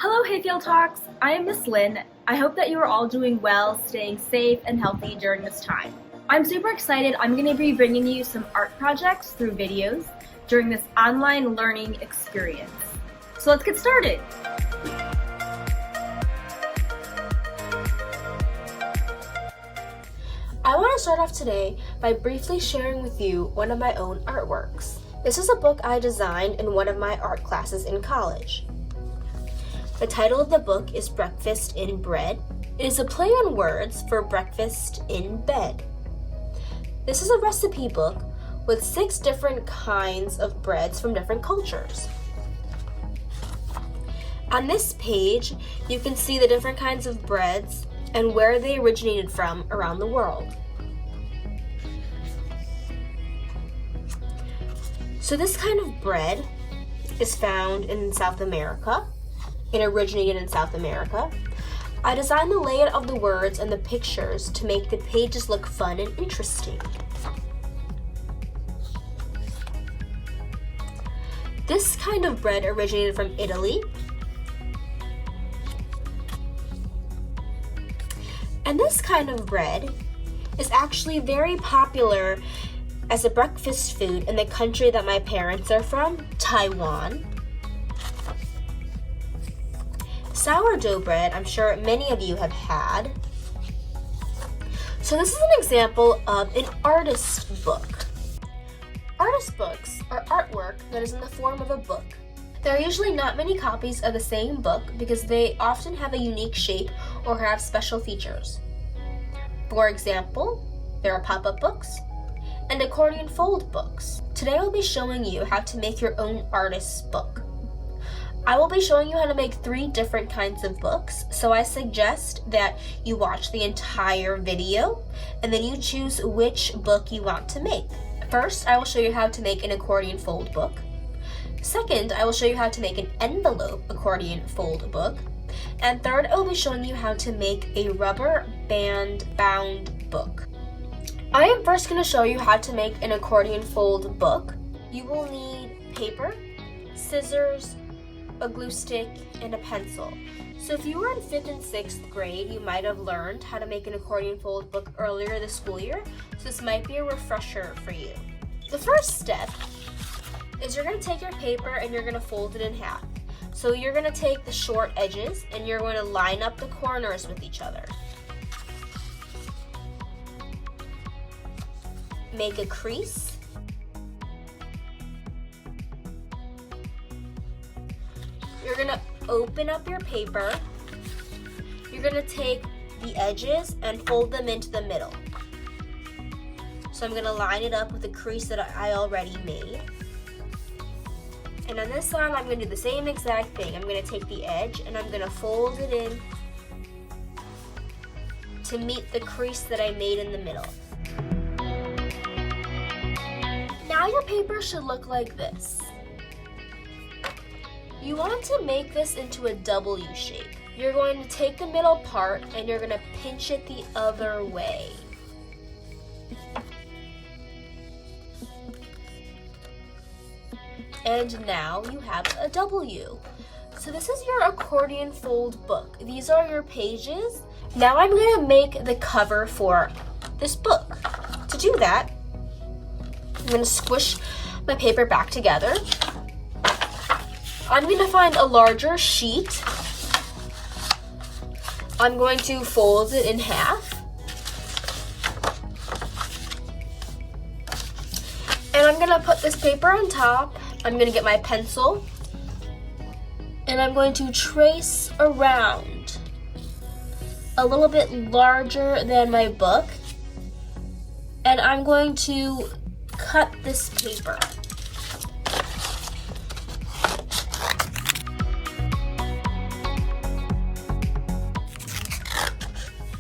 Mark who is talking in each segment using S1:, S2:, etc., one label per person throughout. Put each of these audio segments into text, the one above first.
S1: Hello Hayfield Talks, I am Miss Lynn. I hope that you are all doing well, staying safe and healthy during this time. I'm super excited. I'm going to be bringing you some art projects through videos during this online learning experience. So let's get started.
S2: I want to start off today by briefly sharing with you one of my own artworks. This is a book I designed in one of my art classes in college. The title of the book is Breakfast in Bread. It is a play on words for breakfast in bed. This is a recipe book with 6 different kinds of breads from different cultures. On this page, you can see the different kinds of breads and where they originated from around the world. So this kind of bread is found in South America. It originated in South America. I designed the layout of the words and the pictures to make the pages look fun and interesting. This kind of bread originated from Italy. And this kind of bread is actually very popular as a breakfast food in the country that my parents are from, Taiwan. Sourdough bread, I'm sure many of you have had. So this is an example of an artist book. Artist books are artwork that is in the form of a book. There are usually not many copies of the same book because they often have a unique shape or have special features. For example, there are pop-up books and accordion fold books. Today I'll be showing you how to make your own artist's book. I will be showing you how to make 3 different kinds of books, so I suggest that you watch the entire video and then you choose which book you want to make. First, I will show you how to make an accordion fold book. Second, I will show you how to make an envelope accordion fold book. And third, I will be showing you how to make a rubber band bound book. I am first going to show you how to make an accordion fold book. You will need paper, scissors, a glue stick, and a pencil. So if you were in 5th and 6th grade, you might have learned how to make an accordion fold book earlier this school year, so this might be a refresher for you. The first step is you're going to take your paper and you're going to fold it in half. So you're going to take the short edges and you're going to line up the corners with each other. Make a crease. You're going to open up your paper. You're going to take the edges and fold them into the middle. So I'm going to line it up with the crease that I already made. And on this side, I'm going to do the same exact thing. I'm going to take the edge and I'm going to fold it in to meet the crease that I made in the middle. Now your paper should look like this. You want to make this into a W shape. You're going to take the middle part and you're going to pinch it the other way. And now you have a W. So this is your accordion fold book. These are your pages. Now I'm going to make the cover for this book. To do that, I'm going to squish my paper back together. I'm going to find a larger sheet. I'm going to fold it in half. And I'm going to put this paper on top. I'm going to get my pencil. And I'm going to trace around a little bit larger than my book. And I'm going to cut this paper.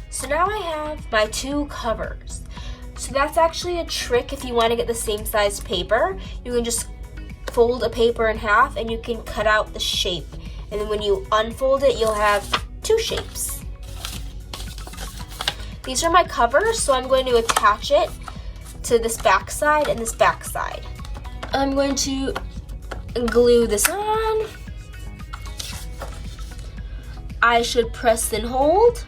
S2: So now I have my 2 covers. So that's actually a trick if you want to get the same size paper. You can just fold a paper in half and you can cut out the shape. And then when you unfold it, you'll have 2 shapes. These are my covers, so I'm going to attach it to this back side and this back side. I'm going to glue this on. I should press and hold.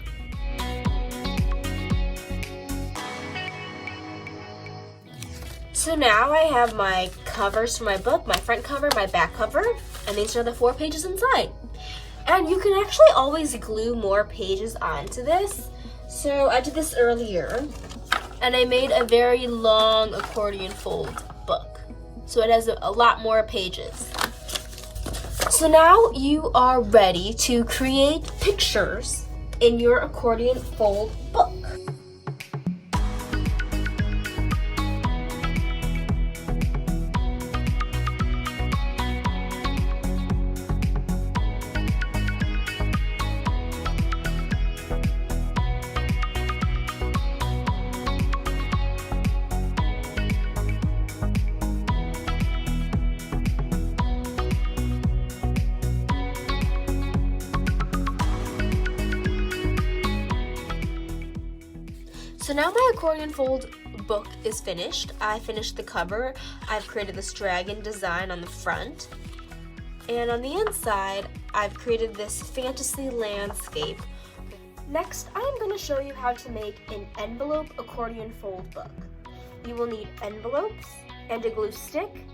S2: So now I have my covers for my book, my front cover, my back cover, and these are the 4 pages inside. And you can actually always glue more pages onto this. So I did this earlier, and I made a very long accordion fold book. So it has a lot more pages. So now you are ready to create pictures in your accordion fold book. So now my accordion fold book is finished. I finished the cover. I've created this dragon design on the front. And on the inside, I've created this fantasy landscape. Next, I am going to show you how to make an envelope accordion fold book. You will need envelopes and a glue stick.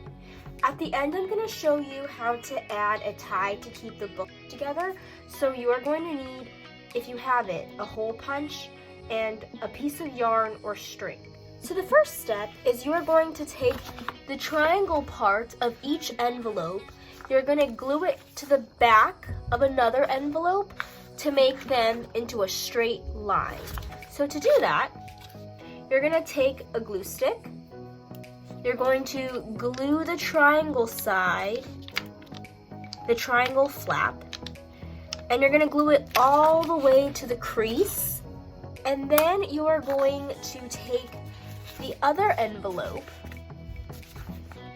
S2: At the end, I'm going to show you how to add a tie to keep the book together. So you are going to need, if you have it, a hole punch and a piece of yarn or string. So the first step is you are going to take the triangle part of each envelope. You're going to glue it to the back of another envelope to make them into a straight line. So to do that, you're going to take a glue stick. You're going to glue the triangle side, the triangle flap, and you're going to glue it all the way to the crease. And then you are going to take the other envelope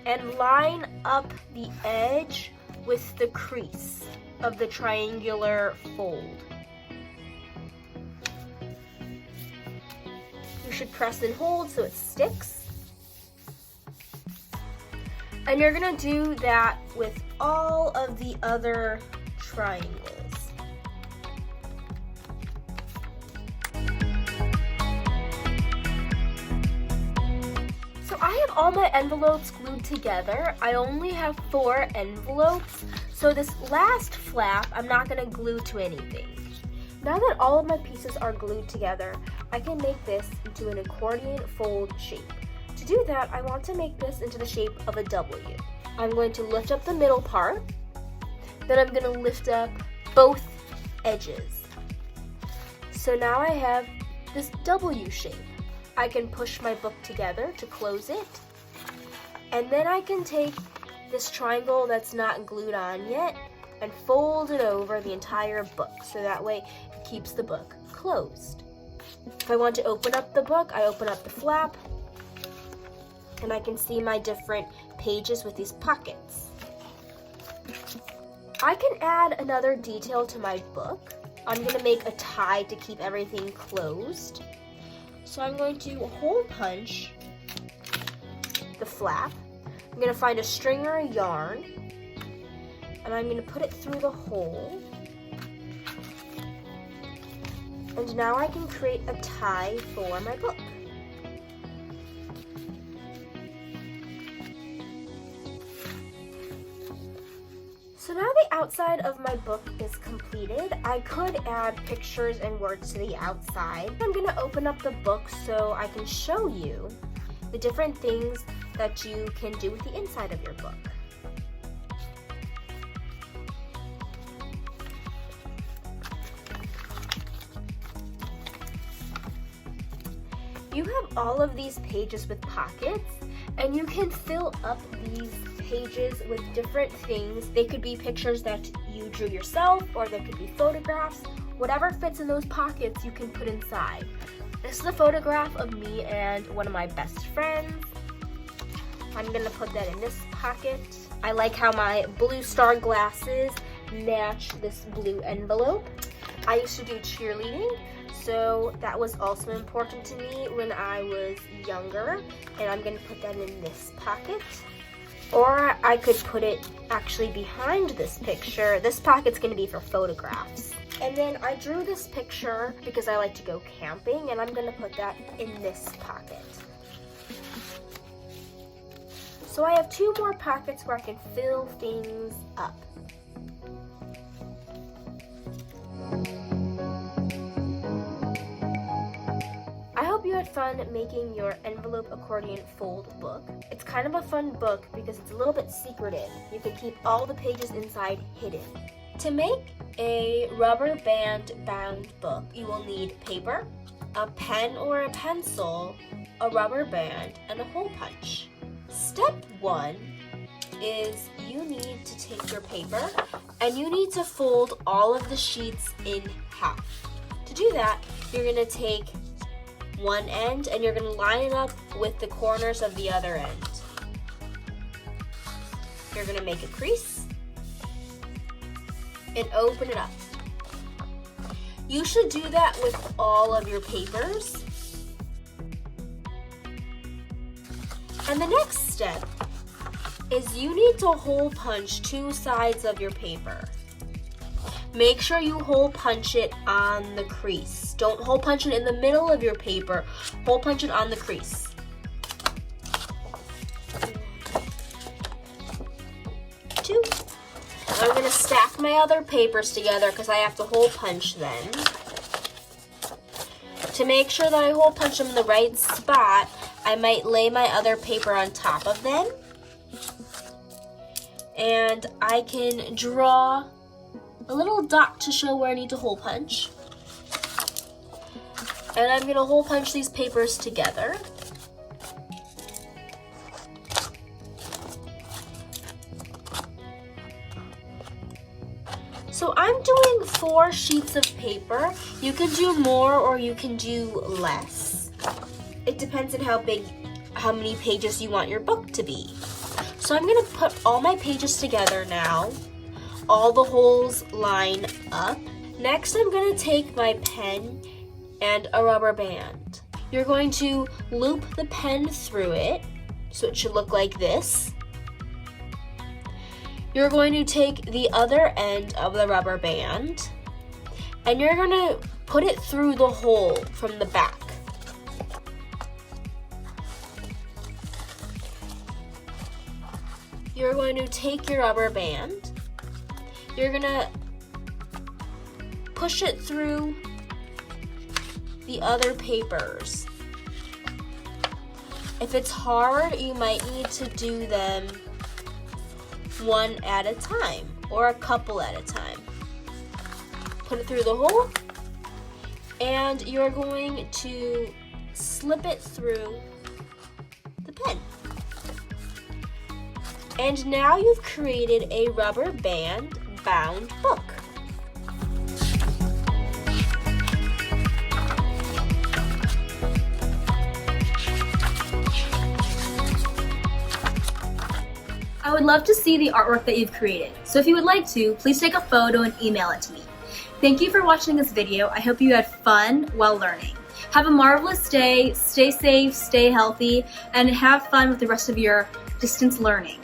S2: and line up the edge with the crease of the triangular fold. You should press and hold so it sticks. And you're going to do that with all of the other triangles. I have all my envelopes glued together. I only have 4 envelopes, so this last flap I'm not going to glue to anything. Now that all of my pieces are glued together, I can make this into an accordion fold shape. To do that, I want to make this into the shape of a W. I'm going to lift up the middle part, then I'm going to lift up both edges. So now I have this W shape. I can push my book together to close it, and then I can take this triangle that's not glued on yet and fold it over the entire book so that way it keeps the book closed. If I want to open up the book, I open up the flap and I can see my different pages with these pockets. I can add another detail to my book. I'm going to make a tie to keep everything closed. So I'm going to hole punch the flap. I'm going to find a string or a yarn, and I'm going to put it through the hole. And now I can create a tie for my book. So now the outside of my book is completed. I could add pictures and words to the outside. I'm going to open up the book so I can show you the different things that you can do with the inside of your book. You have all of these pages with pockets, and you can fill up these pages with different things. They could be pictures that you drew yourself, or they could be photographs. Whatever fits in those pockets, you can put inside. This is a photograph of me and one of my best friends. I'm gonna put that in this pocket. I like how my blue star glasses match this blue envelope. I used to do cheerleading, so that was also important to me when I was younger, and I'm gonna put that in this pocket. Or I could put it actually behind this picture. This pocket's gonna be for photographs. And then I drew this picture because I like to go camping, and I'm gonna put that in this pocket. So I have 2 more pockets where I can fill things up. I hope you had fun making your envelope accordion fold book. It's kind of a fun book because it's a little bit secretive. You can keep all the pages inside hidden. To make a rubber band bound book, you will need paper, a pen or a pencil, a rubber band, and a hole punch. Step 1 is you need to take your paper and you need to fold all of the sheets in half. To do that, you're going to take one end and you're going to line it up with the corners of the other end. You're going to make a crease and open it up. You should do that with all of your papers. And the next step is you need to hole punch 2 sides of your paper. Make sure you hole punch it on the crease. Don't hole punch it in the middle of your paper. Hole punch it on the crease. Two. I'm going to stack my other papers together because I have to hole punch them. To make sure that I hole punch them in the right spot, I might lay my other paper on top of them. And I can draw a little dot to show where I need to hole punch. And I'm going to hole punch these papers together. So I'm doing 4 sheets of paper. You can do more or you can do less. It depends on how many pages you want your book to be. So I'm going to put all my pages together now. All the holes line up. Next, I'm going to take my pen and a rubber band. You're going to loop the pen through it, so it should look like this. You're going to take the other end of the rubber band, and you're going to put it through the hole from the back. You're going to take your rubber band. You're gonna push it through the other papers. If it's hard, you might need to do them one at a time or a couple at a time. Put it through the hole, and you're going to slip it through the pen. And now you've created a rubber band bound book.
S1: I would love to see the artwork that you've created, so if you would like to, please take a photo and email it to me. Thank you for watching this video. I hope you had fun while learning. Have a marvelous day, stay safe, stay healthy, and have fun with the rest of your distance learning.